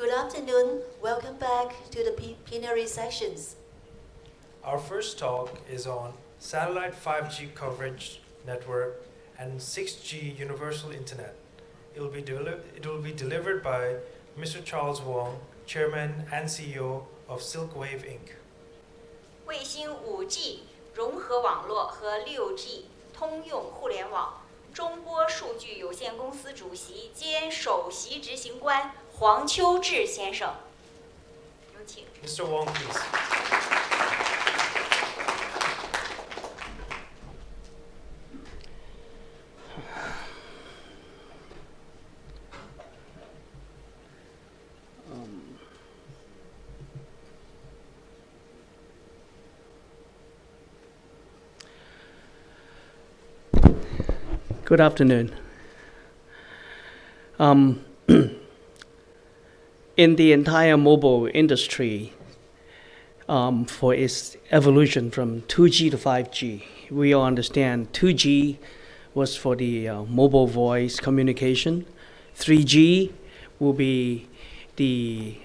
Good afternoon. Welcome back to the plenary sessions. Our first talk is on satellite 5G coverage network and 6G universal internet. It will be delivered by Mr. Charles Wong, Chairman and CEO of Silkwave Inc. 卫星 5G 融合网络和 6G 通用互联网中波数据有限公司主席兼首席执行官黄秋志先生，有请。Mr. Wong, please. Good afternoon. In the entire mobile industry, for its evolution from 2G to 5G, we all understand 2G was for the mobile voice communication. 3G will be the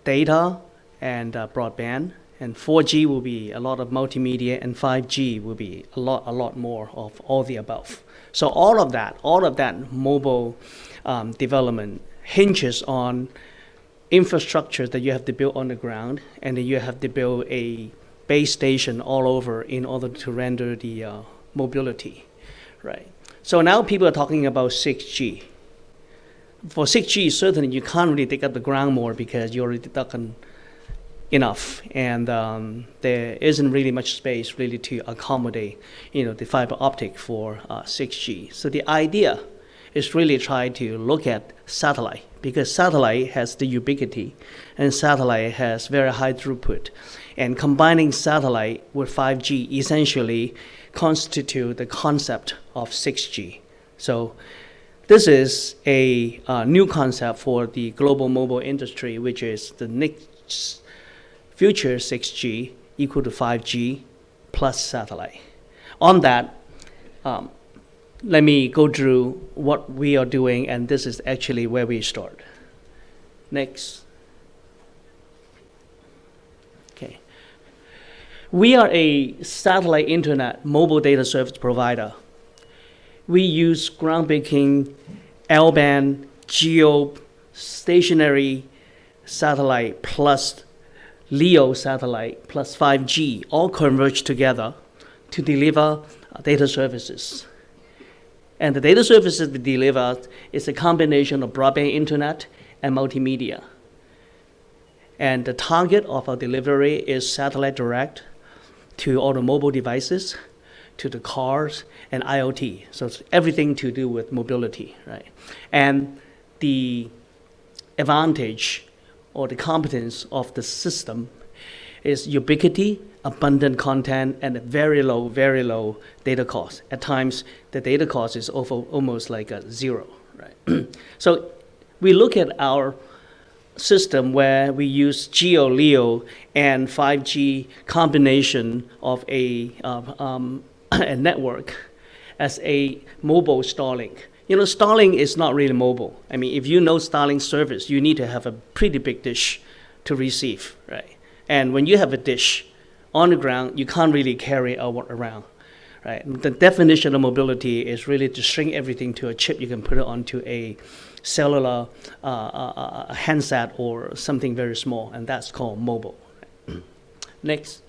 data and broadband. And 4G will be a lot of multimedia, and 5G will be a lot more of all the above. So all of that mobile development hinges on infrastructure that you have to build on the ground, and then you have to build a base station all over in order to render the mobility, right? So now people are talking about 6G. For 6G, certainly you can't really dig up the ground more because you already dug enough, and there isn't really much space really to accommodate, the fiber optic for 6G. So the idea is really try to look at satellite, because satellite has the ubiquity, and satellite has very high throughput, and combining satellite with 5G essentially constitute the concept of 6G. So this is a new concept for the global mobile industry, which is the next future 6G equal to 5G plus satellite. On that, let me go through what we are doing, and this is actually where we start. Next. Okay. We are a satellite internet mobile data service provider. We use groundbreaking L-band, geo, stationary satellite plus LEO satellite plus 5G all converged together to deliver data services. And the data services we deliver is a combination of broadband internet and multimedia. And the target of our delivery is satellite direct to automobile devices, to the cars, and IoT. So it's everything to do with mobility, right? And the advantage or the competence of the system is ubiquity, abundant content, and a very low data cost. At times, the data cost is almost like a zero, right? So we look at our system where we use GEO, LEO, and 5G combination of a network as a mobile Starlink. Starlink is not really mobile. I mean, if you know Starlink service, you need to have a pretty big dish to receive, right? And when you have a dish on the ground, you can't really carry it around, right? The definition of mobility is really to shrink everything to a chip you can put it onto a cellular a handset or something very small, and that's called mobile. Next.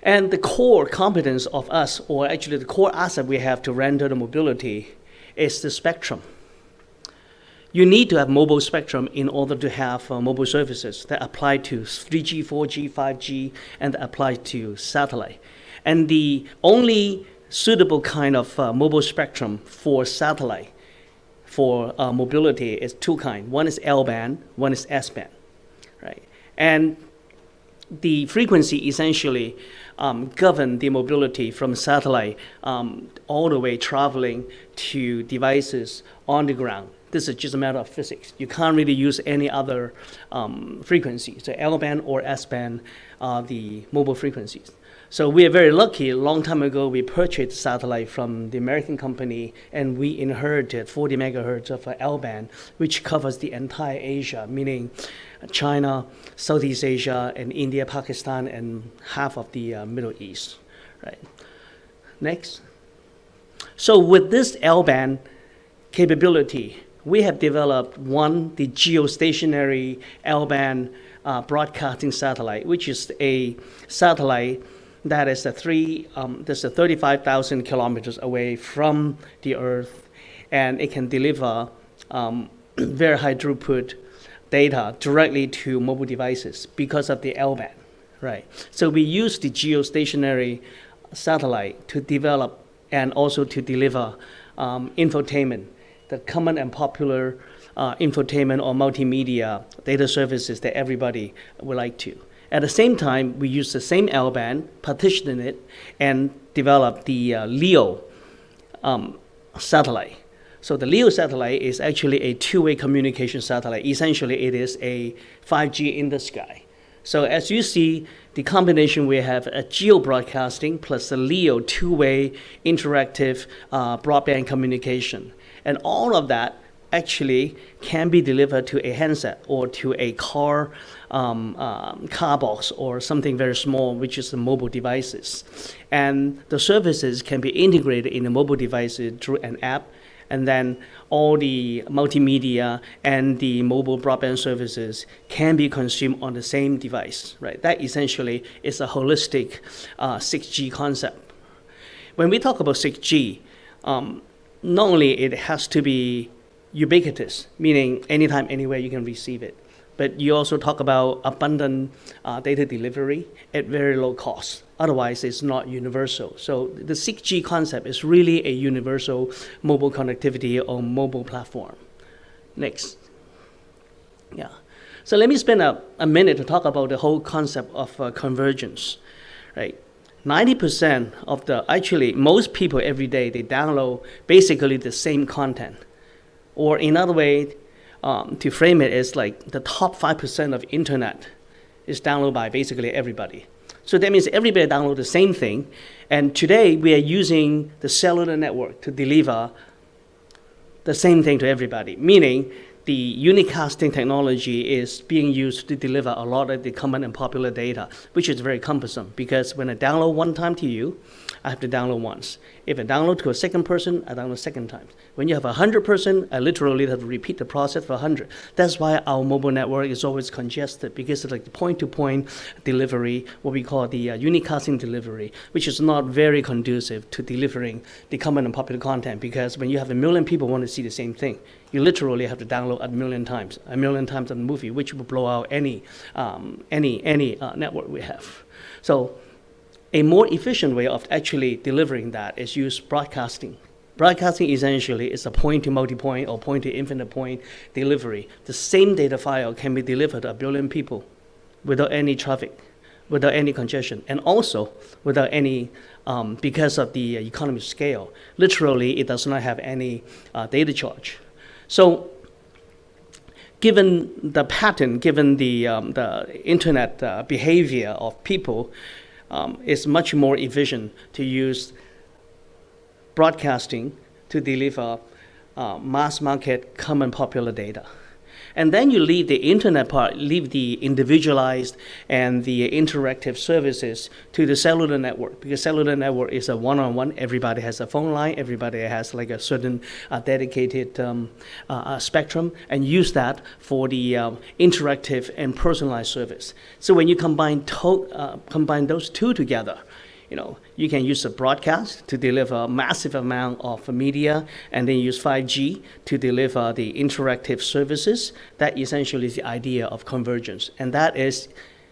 And the core competence of us, or actually the core asset we have to render the mobility, is the spectrum. You need to have mobile spectrum in order to have mobile services that apply to 3G, 4G, 5G, and apply to satellite. And the only suitable kind of mobile spectrum for satellite, for mobility, is two kinds. One is L-band, one is S-band, right? And the frequency essentially govern the mobility from satellite all the way traveling to devices on the ground. This is just a matter of physics. You can't really use any other frequency. So L-band or S-band are the mobile frequencies. So we are very lucky. A long time ago, we purchased satellite from the American company, and we inherited 40 megahertz of L-band, which covers the entire Asia, meaning China, Southeast Asia, and India, Pakistan, and half of the Middle East. Right. Next. So with this L-band capability, we have developed the geostationary L-band broadcasting satellite, which is a satellite that is 35,000 kilometers away from the Earth, and it can deliver very high throughput data directly to mobile devices because of the L-band, right? So we use the geostationary satellite to develop and also to deliver infotainment, the common and popular infotainment or multimedia data services that everybody would like to. At the same time, we use the same L-band, partition it, and develop the LEO satellite. So the LEO satellite is actually a two-way communication satellite. Essentially, it is a 5G in the sky. So as you see, the combination, we have a geo broadcasting plus a LEO two-way interactive broadband communication. And all of that actually can be delivered to a handset or to a car box or something very small, which is the mobile devices. And the services can be integrated in the mobile devices through an app, and then all the multimedia and the mobile broadband services can be consumed on the same device, right? That essentially is a holistic 6G concept. When we talk about 6G, not only it has to be ubiquitous, meaning anytime, anywhere you can receive it, but you also talk about abundant data delivery at very low cost. Otherwise, it's not universal. So the 6G concept is really a universal mobile connectivity or mobile platform. Next. Yeah. So let me spend a minute to talk about the whole concept of convergence, right? 90% of most people every day, they download basically the same content. Or in other way, to frame it, is like the top 5% of internet is downloaded by basically everybody. So that means everybody download the same thing. And today we are using the cellular network to deliver the same thing to everybody, meaning the unicasting technology is being used to deliver a lot of the common and popular data, which is very cumbersome because when I download one time to you, I have to download once. If I download to a second person, I download second time. When you have 100 person, I literally have to repeat the process for 100. That's why our mobile network is always congested, because it's like the point-to-point delivery, what we call the unicasting delivery, which is not very conducive to delivering the common and popular content, because when you have 1 million people want to see the same thing, you literally have to download 1 million times a movie, which will blow out any network we have. So a more efficient way of actually delivering that is use broadcasting. Broadcasting essentially is a point-to-multipoint or point-to-infinite-point delivery. The same data file can be delivered to 1 billion people without any traffic, without any congestion, and also without any, because of the economy of scale. Literally, it does not have any data charge. So given the pattern, given the internet behavior of people, it's much more efficient to use broadcasting to deliver mass market common popular data. And then you leave the internet part, leave the individualized and the interactive services to the cellular network, because cellular network is a one-on-one. Everybody has a phone line, everybody has like a certain dedicated spectrum, and use that for the interactive and personalized service. So when you combine those two together, you can use a broadcast to deliver a massive amount of media, and then use 5G to deliver the interactive services. That essentially is the idea of convergence. And that is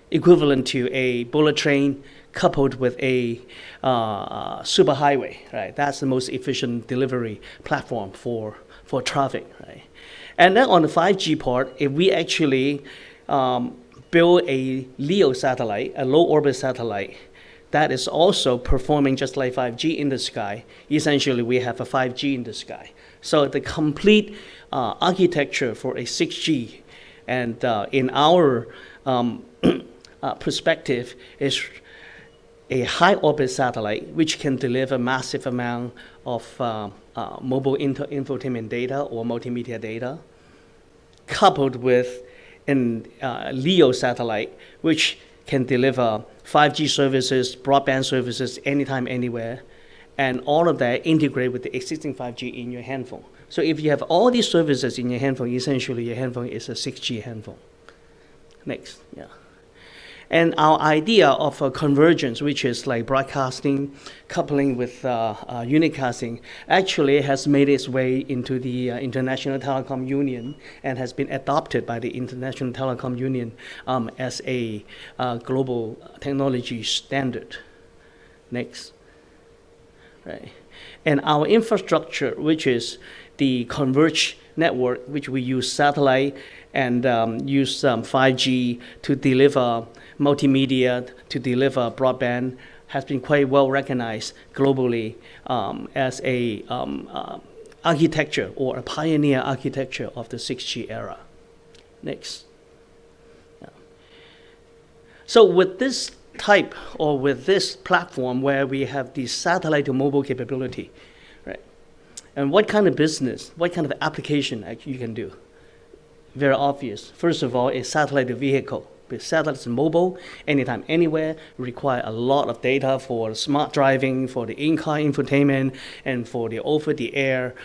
equivalent to a bullet train coupled with a superhighway, right? That's the most efficient delivery platform for traffic, right? And then on the 5G part, if we actually build a LEO satellite, a low orbit satellite, that is also performing just like 5G in the sky. Essentially, we have a 5G in the sky. So the complete architecture for a 6G, and in our perspective, is a high orbit satellite which can deliver massive amount of mobile infotainment data or multimedia data, coupled with an LEO satellite which can deliver 5G services, broadband services anytime, anywhere, and all of that integrate with the existing 5G in your handphone. So if you have all these services in your handphone, essentially your handphone is a 6G handphone. Next, yeah. And our idea of a convergence, which is like broadcasting, coupling with unicasting, actually has made its way into the International Telecom Union and has been adopted by the International Telecom Union as a global technology standard. Next. Right. And our infrastructure, which is the Converged network, which we use satellite and use 5G to deliver multimedia, to deliver broadband, has been quite well recognized globally as a architecture or a pioneer architecture of the 6G era. Next. Yeah. So with this type or with this platform where we have the satellite to mobile capability, right? And what kind of business, what kind of application you can do? Very obvious. First of all, a satellite to vehicle. Satellites mobile, anytime, anywhere, require a lot of data for smart driving, for the in-car infotainment, and for the over-the-air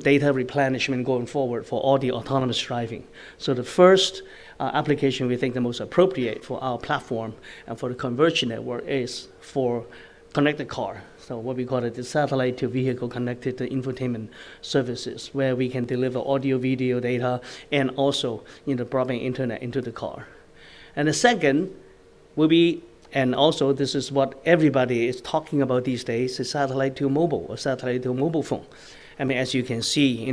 data replenishment going forward for all the autonomous driving. So the first application we think the most appropriate for our platform and for the Converged network is for connected car. So what we call it the satellite to vehicle connected to infotainment services, where we can deliver audio, video data, and also broadband internet into the car. And the second will be, and also this is what everybody is talking about these days, is satellite to mobile or satellite to mobile phone. I mean, as you can see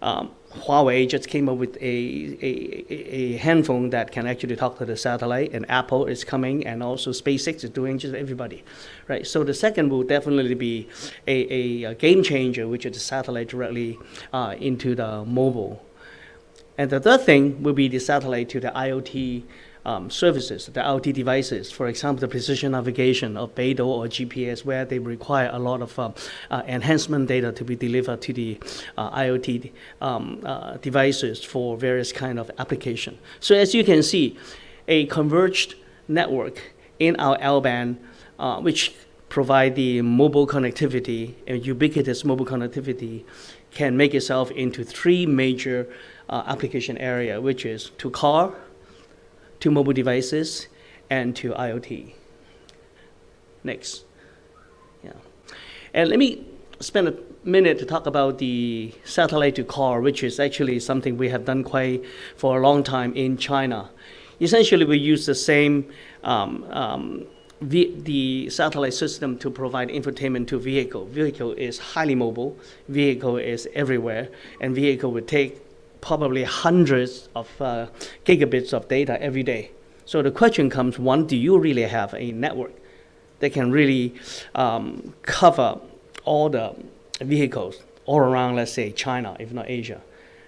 Huawei just came up with a handphone that can actually talk to the satellite, and Apple is coming, and also SpaceX is doing, just everybody, right? So the second will definitely be a game changer, which is the satellite directly into the mobile. And the third thing will be the satellite to the IoT services, the IoT devices. For example, the precision navigation of 𝗏𝗏 or GPS, where they require a lot of enhancement data to be delivered to the IoT devices for various kind of application. So as you can see, a converged network in our L-band, which provide the mobile connectivity and ubiquitous mobile connectivity, can make itself into three major application area, which is to car, to mobile devices, and to IoT. Next. Yeah. And let me spend a minute to talk about the satellite to car, which is actually something we have done quite for a long time in China. Essentially, we use the same the satellite system to provide infotainment to vehicle. Vehicle is highly mobile. Vehicle is everywhere, and vehicle would take probably hundreds of gigabits of data every day. So the question comes, one, do you really have a network that can really cover all the vehicles all around, let's say, China, if not Asia?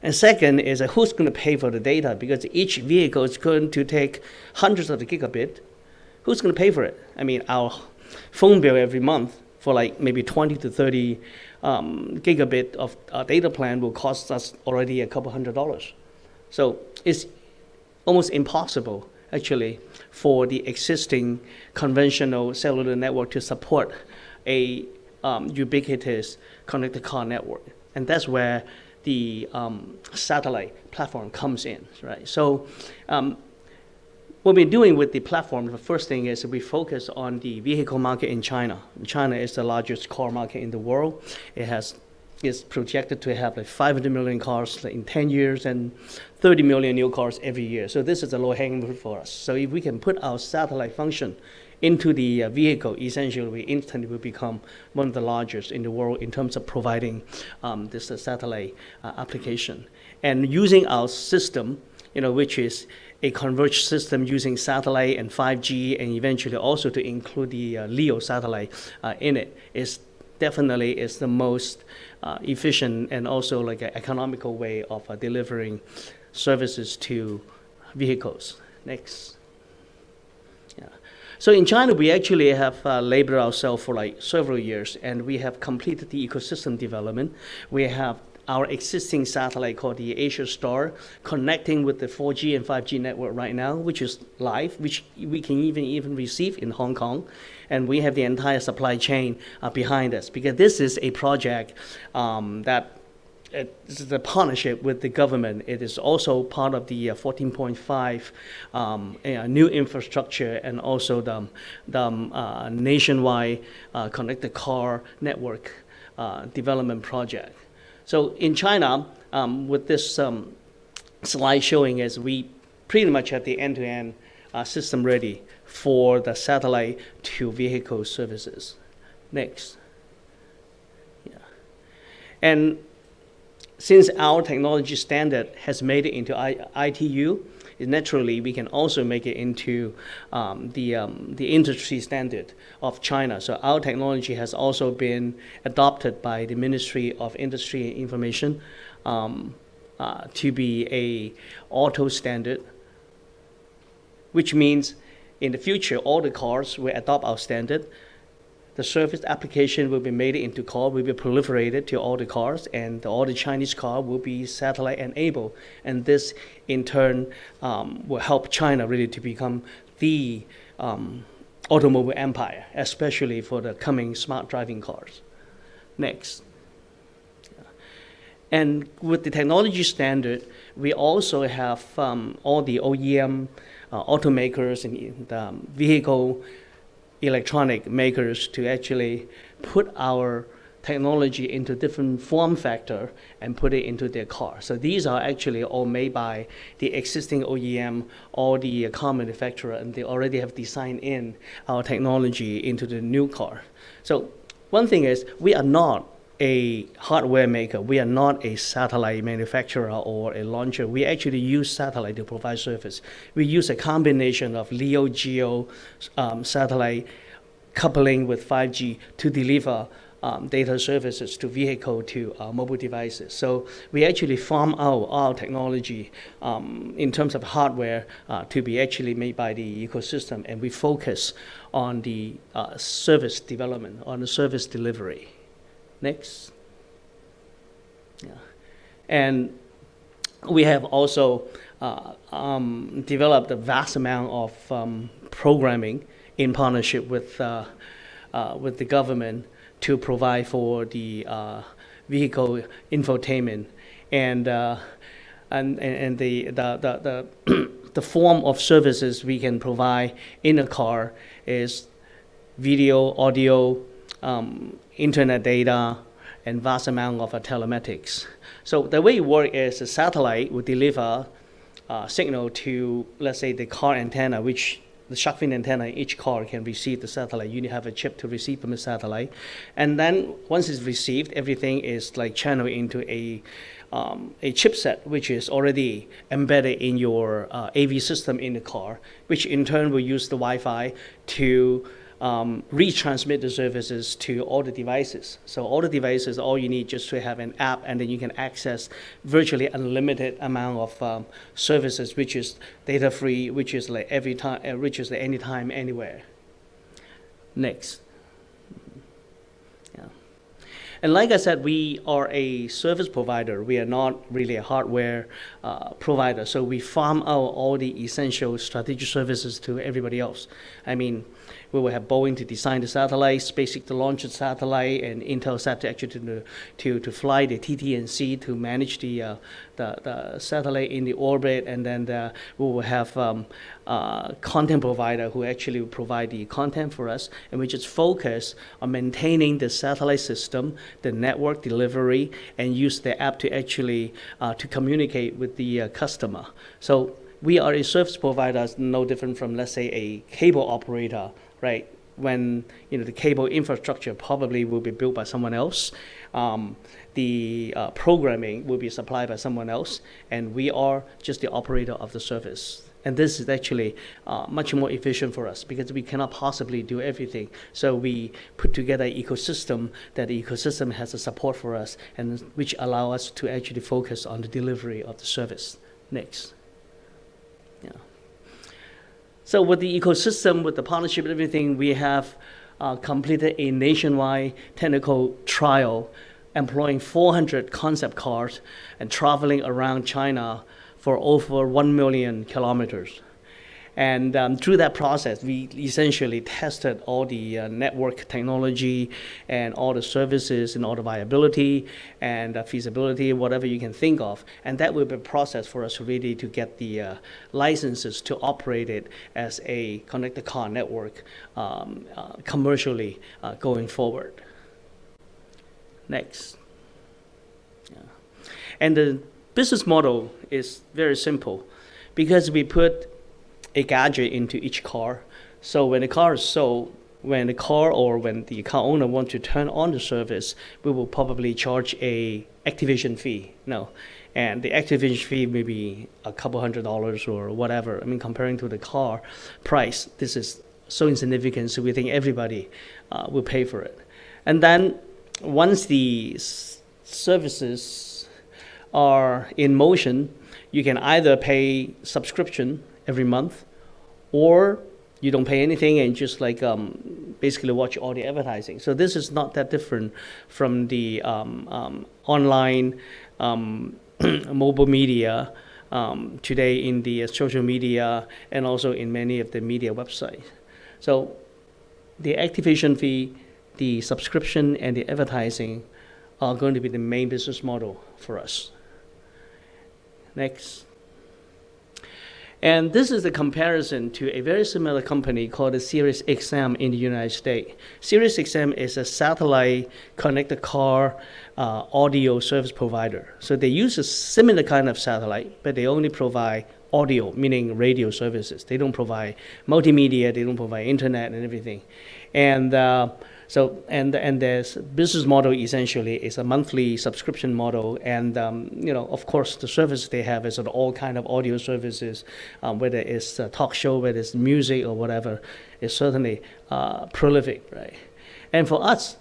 And second is who's going to pay for the data? Because each vehicle is going to take hundreds of the gigabit. Who's going to pay for it? I mean, our phone bill every month for like maybe 20 to 30 gigabit of data plan will cost us already a couple $100. So it's almost impossible, actually, for the existing conventional cellular network to support a ubiquitous connected car network. And that's where the satellite platform comes in, right? So what we're doing with the platform, the first thing is we focus on the vehicle market in China. China is the largest car market in the world. It's projected to have like 500 million cars in 10 years and 30 million new cars every year. So this is a low-hanging fruit for us. So if we can put our satellite function into the vehicle, essentially we instantly will become one of the largest in the world in terms of providing this satellite application. And using our system, which is a converged system using satellite and 5G, and eventually also to include the LEO satellite in it, is definitely the most efficient and also like an economical way of delivering services to vehicles. Next. Yeah. So in China, we actually have labored ourselves for like several years, and we have completed the ecosystem development. We have our existing satellite called the Asia Star connecting with the 4G and 5G network right now, which is live, which we can even receive in Hong Kong. And we have the entire supply chain behind us, because this is a project that this is a partnership with the government. It is also part of the 14.5 new infrastructure, and also the nationwide connected car network development project. So in China, with this slide showing us, we pretty much have the end-to-end system ready for the satellite to vehicle services. Next. Yeah. And since our technology standard has made it into ITU, naturally we can also make it into the industry standard of China. So our technology has also been adopted by the Ministry of Industry and Information to be a auto standard, which means in the future all the cars will adopt our standard. The service application will be made into car, will be proliferated to all the cars, and all the Chinese cars will be satellite enabled. And this, in turn, will help China really to become the automobile empire, especially for the coming smart driving cars. Next. And with the technology standard, we also have all the OEM automakers and the vehicle electronic makers to actually put our technology into different form factor and put it into their car. So these are actually all made by the existing OEM or the car manufacturer, and they already have designed in our technology into the new car. So one thing is, we are not a hardware maker. We are not a satellite manufacturer or a launcher. We actually use satellite to provide service. We use a combination of LEO, GEO, satellite coupling with 5G to deliver data services to vehicle, to mobile devices. So we actually farm out our technology in terms of hardware to be actually made by the ecosystem, and we focus on the service development, on the service delivery. Next. Yeah. And we have also developed a vast amount of programming in partnership with the government to provide for the vehicle infotainment, and the the form of services we can provide in a car is video, audio, internet data, and vast amount of telematics. So the way it works is the satellite will deliver signal to, let's say, the car antenna, which the shark fin antenna in each car can receive the satellite. You need to have a chip to receive from the satellite. And then once it's received, everything is like channeled into a chipset, which is already embedded in your AV system in the car, which in turn will use the Wi-Fi to retransmit the services to all the devices. So all the devices, all you need just to have an app, and then you can access virtually unlimited amount of services, which is data free, which is like every time, which is like anytime, anywhere. Next. Yeah. And like I said, we are a service provider. We are not really a hardware provider. So we farm out all the essential strategic services to everybody else. I mean, we will have Boeing to design the satellite, SpaceX to launch the satellite, and Intelsat to actually to fly the TT&C to manage the satellite in the orbit, and then we will have content provider who actually will provide the content for us, and we just focus on maintaining the satellite system, the network delivery, and use the app to actually to communicate with the customer. So we are a service provider, no different from, let's say, a cable operator, right? When the cable infrastructure probably will be built by someone else, the programming will be supplied by someone else, and we are just the operator of the service. And this is actually much more efficient for us because we cannot possibly do everything. So we put together an ecosystem that the ecosystem has a support for us, and which allow us to actually focus on the delivery of the service. Next. Yeah. So with the ecosystem, with the partnership and everything, we have completed a nationwide technical trial employing 400 concept cars and traveling around China for over 1 million kilometers. And through that process, we essentially tested all the network technology and all the services and all the viability and feasibility, whatever you can think of. And that will be a process for us really to get the licenses to operate it as a connected car network commercially going forward. Next. Yeah. And the business model is very simple because we put a gadget into each car. So when the car is sold, when the car or when the car owner wants to turn on the service, we will probably charge a activation fee. No. And the activation fee may be a couple $100 or whatever. I mean, comparing to the car price, this is so insignificant, so we think everybody will pay for it. And then once the services are in motion, you can either pay subscription every month, or you don't pay anything and just like basically watch all the advertising. So this is not that different from the online mobile media today in the social media and also in many of the media websites. So the activation fee, the subscription, and the advertising are going to be the main business model for us. Next. And this is a comparison to a very similar company called the SiriusXM in the United States. SiriusXM is a satellite connected car audio service provider. So they use a similar kind of satellite, but they only provide audio, meaning radio services. They don't provide multimedia, they don't provide internet and everything. And and their business model essentially is a monthly subscription model, and of course the service they have is all kind of audio services, whether it's a talk show, whether it's music or whatever, is certainly prolific, right? And for us,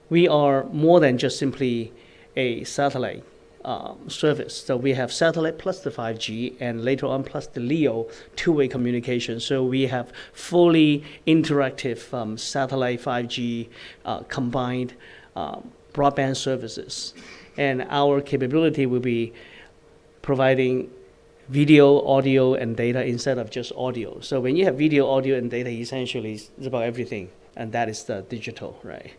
we are more than just simply a satellite service. So we have satellite plus the 5G, and later on plus the LEO two-way communication. So we have fully interactive satellite 5G combined broadband services. And our capability will be providing video, audio, and data instead of just audio. So when you have video, audio, and data, essentially it's about everything, and that is the digital, right?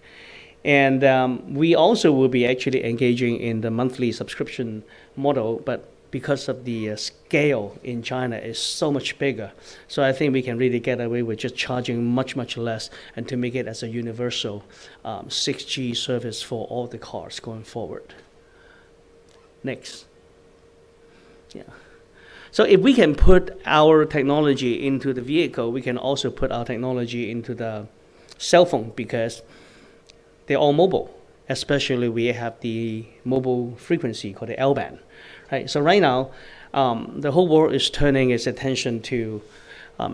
And we also will be actually engaging in the monthly subscription model, but because of the scale in China is so much bigger, so I think we can really get away with just charging much, much less and to make it as a universal 6G service for all the cars going forward. Next. Yeah. So if we can put our technology into the vehicle, we can also put our technology into the cell phone, because they're all mobile. Especially we have the mobile frequency called the L-band, right? So right now, the whole world is turning its attention to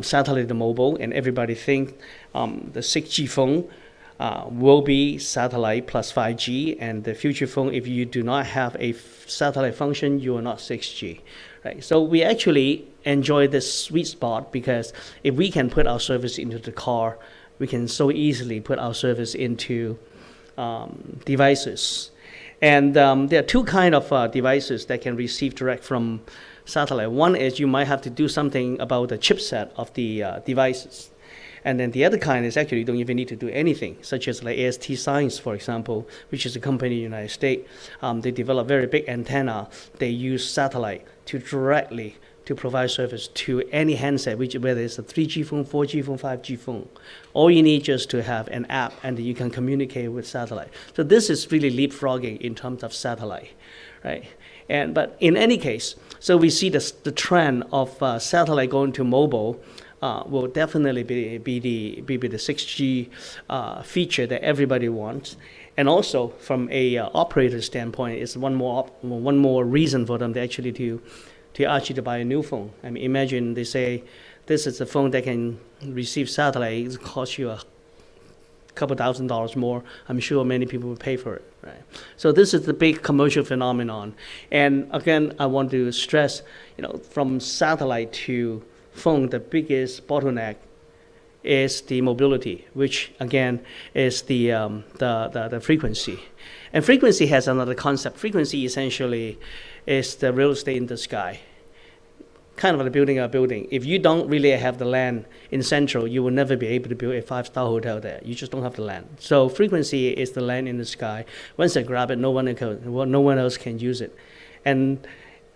satellite and mobile, and everybody think the 6G phone will be satellite plus 5G, and the future phone, if you do not have a satellite function, you are not 6G, right? So we actually enjoy this sweet spot, because if we can put our service into the car, we can so easily put our service into devices. And there are two kinds of devices that can receive direct from satellite. One is you might have to do something about the chipset of the devices. And then the other kind is actually you don't even need to do anything, such as like AST-SciENCE, for example, which is a company in the United States. They develop very big antenna. They use satellite to directly to provide service to any handset, whether it's a 3G phone, 4G phone, 5G phone. All you need just to have an app, and you can communicate with satellite. So this is really leapfrogging in terms of satellite, right? But in any case, so we see the trend of satellite going to mobile will definitely be the 6G feature that everybody wants. And also from a operator standpoint, it's one more reason for them to actually to buy a new phone. I mean, imagine they say, this is a phone that can receive satellite, it costs you a couple $1,000s more. I'm sure many people will pay for it, right? So this is the big commercial phenomenon. And again, I want to stress, from satellite to phone, the biggest bottleneck is the mobility, which again is the frequency. And frequency has another concept. Frequency essentially is the real estate in the sky, kind of like building a building. If you don't really have the land in Central, you will never be able to build a 5-star hotel there. You just don't have the land. So frequency is the land in the sky. Once they grab it, no one else can use it. And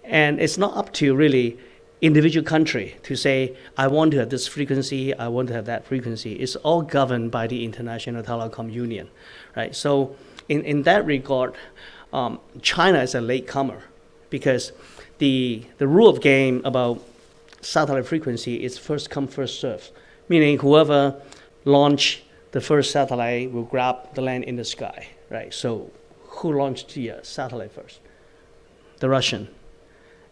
it's not up to really individual country to say, I want to have this frequency, I want to have that frequency. It's all governed by the International Telecom Union, right? So in that regard, China is a latecomer because the rule of game about satellite frequency is first come, first serve, meaning whoever launch the first satellite will grab the land in the sky, right? So who launched the satellite first? The Russian,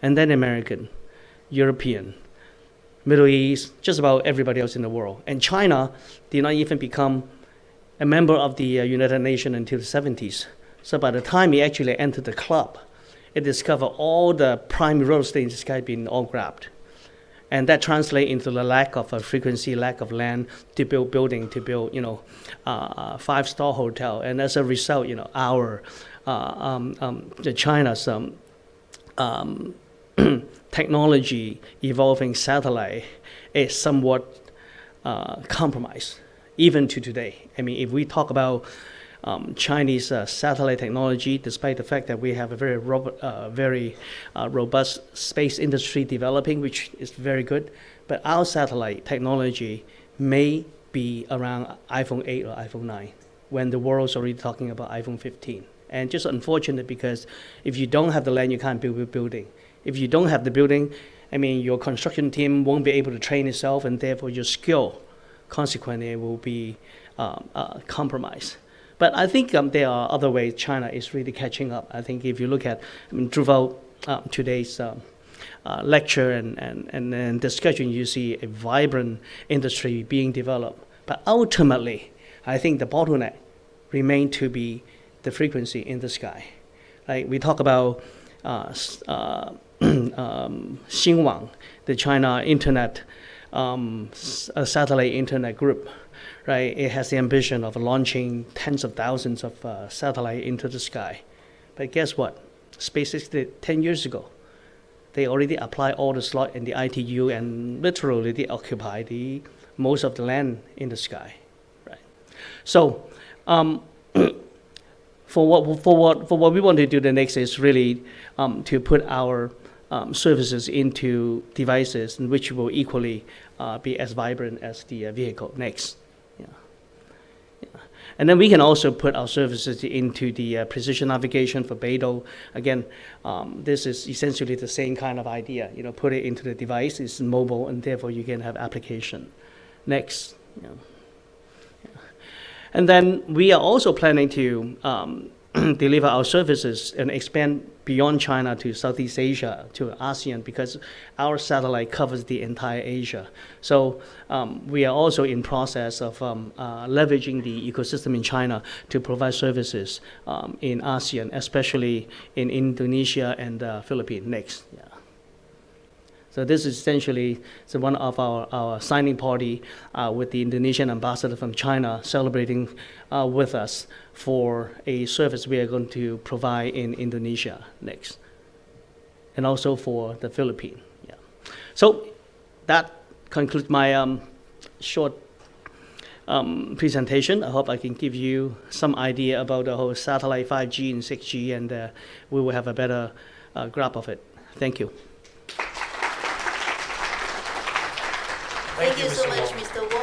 and then American, European, Middle East, just about everybody else in the world. And China did not even become a member of the United Nations until the 70s. So by the time it actually entered the club, it discovered all the prime real estate in the sky being all grabbed. And that translates into the lack of a frequency, lack of land to build building, to build, a 5-star hotel. And as a result, China's technology evolving satellite is somewhat compromised, even to today. I mean, if we talk about Chinese satellite technology, despite the fact that we have a very robust space industry developing, which is very good, but our satellite technology may be around iPhone 8 or iPhone 9, when the world's already talking about iPhone 15. And just unfortunate because if you don't have the land, you can't build a building. If you don't have the building, I mean, your construction team won't be able to train itself, and therefore your skill, consequently, will be compromised. But I think there are other ways China is really catching up. I think if you look at throughout today's lecture and discussion, you see a vibrant industry being developed. But ultimately, I think the bottleneck remains to be the frequency in the sky. Like we talk about Xinhuang, the China Internet satellite internet group, right? It has the ambition of launching tens of thousands of satellites into the sky. But guess what? SpaceX did 10 years ago. They already applied all the slot in the ITU, and literally they occupy most of the land in the sky, right? So for what we want to do the next is really to put our services into devices which will equally be as vibrant as the vehicle next. And then we can also put our services into the precision navigation for 𝗍𝗏. Again, this is essentially the same kind of idea. Put it into the device, it's mobile, and therefore you can have application. Next. And then we are also planning to deliver our services and expand beyond China to Southeast Asia, to ASEAN, because our satellite covers the entire Asia. So we are also in process of leveraging the ecosystem in China to provide services in ASEAN, especially in Indonesia and Philippines next. Yeah. So this is essentially one of our signing party with the Indonesian ambassador from China celebrating with us for a service we are going to provide in Indonesia next, and also for the Philippines. Yeah. So that concludes my short presentation. I hope I can give you some idea about the whole satellite 5G and 6G, and we will have a better grasp of it. Thank you. Thank you so Mr. much, Wong. Mr. Wong.